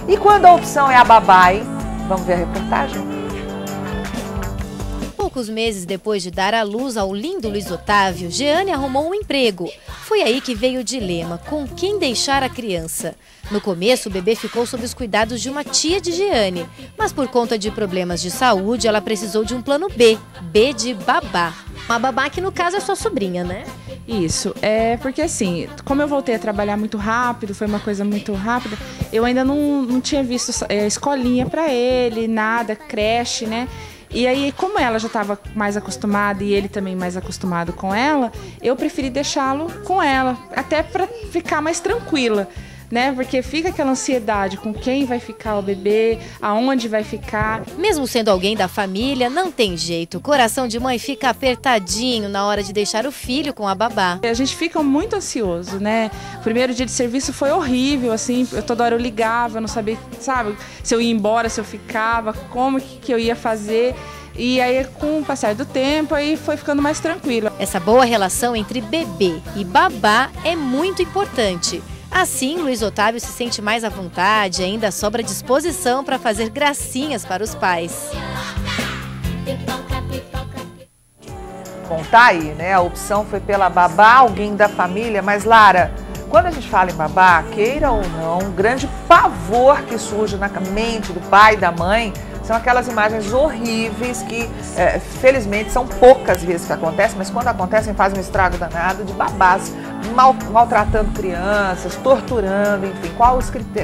E quando a opção é a babá, hein? Vamos ver a reportagem? Poucos meses depois de dar à luz ao lindo Luiz Otávio, Jeane arrumou um emprego. Foi aí que veio o dilema, com quem deixar a criança. No começo, o bebê ficou sob os cuidados de uma tia de Jeane, mas por conta de problemas de saúde, ela precisou de um plano B, B de babá. Uma babá que no caso é sua sobrinha, né? Isso, porque assim, como eu voltei a trabalhar muito rápido, foi uma coisa muito rápida, eu ainda não tinha visto escolinha para ele, nada, creche, né? E aí, como ela já estava mais acostumada e ele também mais acostumado com ela, eu preferi deixá-lo com ela, até para ficar mais tranquila, né? Porque fica aquela ansiedade com quem vai ficar o bebê, aonde vai ficar. Mesmo sendo alguém da família, não tem jeito. O coração de mãe fica apertadinho na hora de deixar o filho com a babá. A gente fica muito ansioso, né? O primeiro dia de serviço foi horrível, assim, toda hora eu ligava, eu não sabia, sabe, se eu ia embora, se eu ficava, como que eu ia fazer. E aí, com o passar do tempo, aí foi ficando mais tranquilo. Essa boa relação entre bebê e babá é muito importante. Assim, Luiz Otávio se sente mais à vontade e ainda sobra disposição para fazer gracinhas para os pais. Bom, tá aí, né? A opção foi pela babá, alguém da família. Mas, Lara, quando a gente fala em babá, queira ou não, um grande pavor que surge na mente do pai e da mãe são aquelas imagens horríveis que, felizmente, são poucas vezes que acontecem, mas quando acontecem fazem um estrago danado de babás maltratando crianças, torturando, enfim.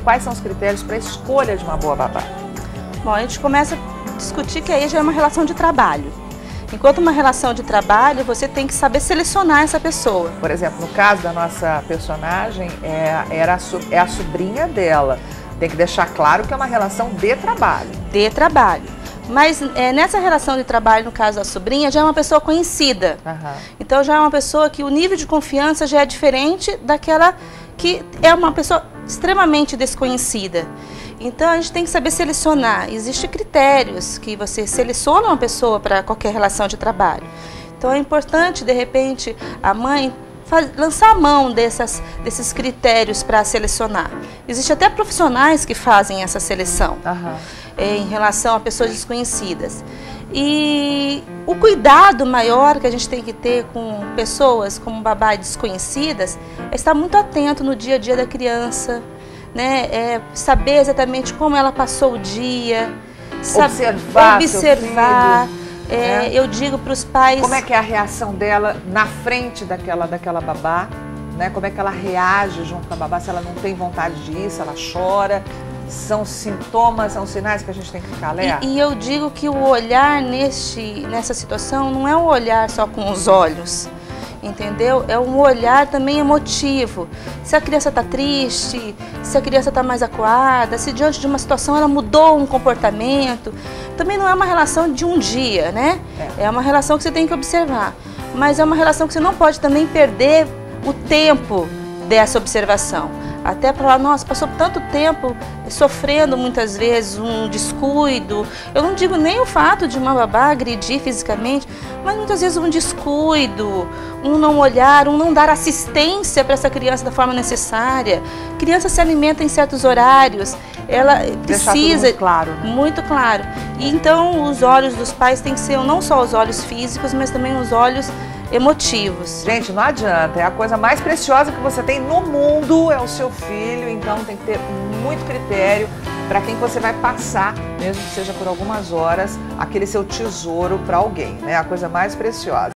Quais são os critérios para a escolha de uma boa babá? Bom, a gente começa a discutir que aí já é uma relação de trabalho. Enquanto uma relação de trabalho, você tem que saber selecionar essa pessoa. Por exemplo, no caso da nossa personagem, é a sobrinha dela. Tem que deixar claro que é uma relação de trabalho. De trabalho. Mas nessa relação de trabalho, no caso da sobrinha, já é uma pessoa conhecida. Uhum. Então já é uma pessoa que o nível de confiança já é diferente daquela que é uma pessoa extremamente desconhecida. Então a gente tem que saber selecionar. Existem critérios que você seleciona uma pessoa para qualquer relação de trabalho. Então é importante, de repente, a mãe lançar a mão desses critérios para selecionar. Existem até profissionais que fazem essa seleção em relação a pessoas desconhecidas. E o cuidado maior que a gente tem que ter com pessoas como babá desconhecidas é estar muito atento no dia a dia da criança, né? Saber exatamente como ela passou o dia, observar. Eu digo para os pais... Como é que é a reação dela na frente daquela babá, né? Como é que ela reage junto com a babá, se ela não tem vontade de ir, se ela chora. São sintomas, são sinais que a gente tem que ficar alerta. E eu digo que o olhar nessa situação não é um olhar só com os olhos, entendeu? É um olhar também emotivo. Se a criança está triste, se a criança está mais acuada, se diante de uma situação ela mudou um comportamento. Também não é uma relação de um dia, né? É uma relação que você tem que observar. Mas é uma relação que você não pode também perder o tempo dessa observação. Até para falar, nossa, passou tanto tempo sofrendo muitas vezes um descuido. Eu não digo nem o fato de uma babá agredir fisicamente, mas muitas vezes um descuido, um não olhar, um não dar assistência para essa criança da forma necessária. A criança se alimenta em certos horários, ela precisa... Muito claro, né? Muito claro. E então os olhos dos pais têm que ser não só os olhos físicos, mas também os olhos emotivos. Gente, não adianta, é a coisa mais preciosa que você tem no mundo, é o seu filho, então tem que ter muito critério para quem você vai passar, mesmo que seja por algumas horas, aquele seu tesouro para alguém, né? A coisa mais preciosa.